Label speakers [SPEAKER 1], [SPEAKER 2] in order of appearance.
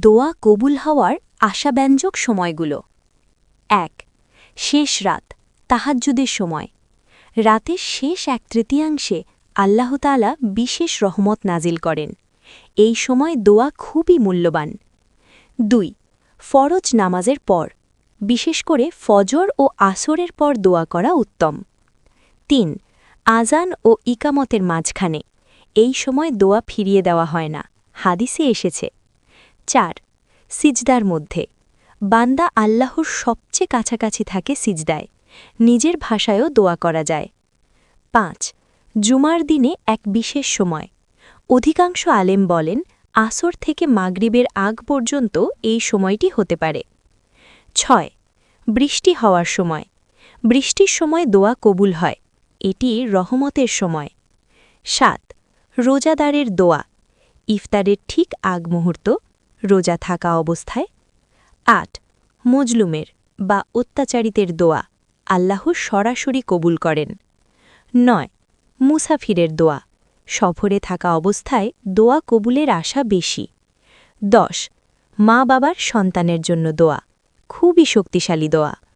[SPEAKER 1] দোয়া কবুল হওয়ার আশাব্যঞ্জক সময়গুলো। ১. শেষ রাত, তাহাজ্জুদের সময়। রাতের শেষ 1/3 আল্লাহ তাআলা বিশেষ রহমত নাজিল করেন। এই সময় দোয়া খুবই মূল্যবান। ২. ফরজ নামাজের পর, বিশেষ করে ফজর ও আসরের পর দোয়া করা উত্তম। ৩. আজান ও ইকামতের মাঝখানে, এই সময় দোয়া ফিরিয়ে দেওয়া হয় না, হাদিসে এসেছে। ৪. সিজদার মধ্যে, বান্দা আল্লাহর সবচেয়ে কাছাকাছি থাকে সিজদায়, নিজের ভাষায়ও দোয়া করা যায়। ৫. জুমার দিনে এক বিশেষ সময়, অধিকাংশ আলেম বলেন আসর থেকে মাগরিবের আগ পর্যন্ত এই সময়টি হতে পারে। ৬. বৃষ্টি হওয়ার সময়, বৃষ্টির সময় দোয়া কবুল হয়, এটি রহমতের সময়। ৭. রোজাদারের দোয়া, ইফতারের ঠিক আগ মুহূর্ত, রোজা থাকা অবস্থায়। ৮. মজলুমের বা অত্যাচারিতের দোয়া, আল্লাহ সরাসরি কবুল করেন। ৯. মুসাফিরের দোয়া, সফরে থাকা অবস্থায় দোয়া কবুলের আশা বেশি। ১০. মা বাবার সন্তানের জন্য দোয়া, খুবই শক্তিশালী দোয়া।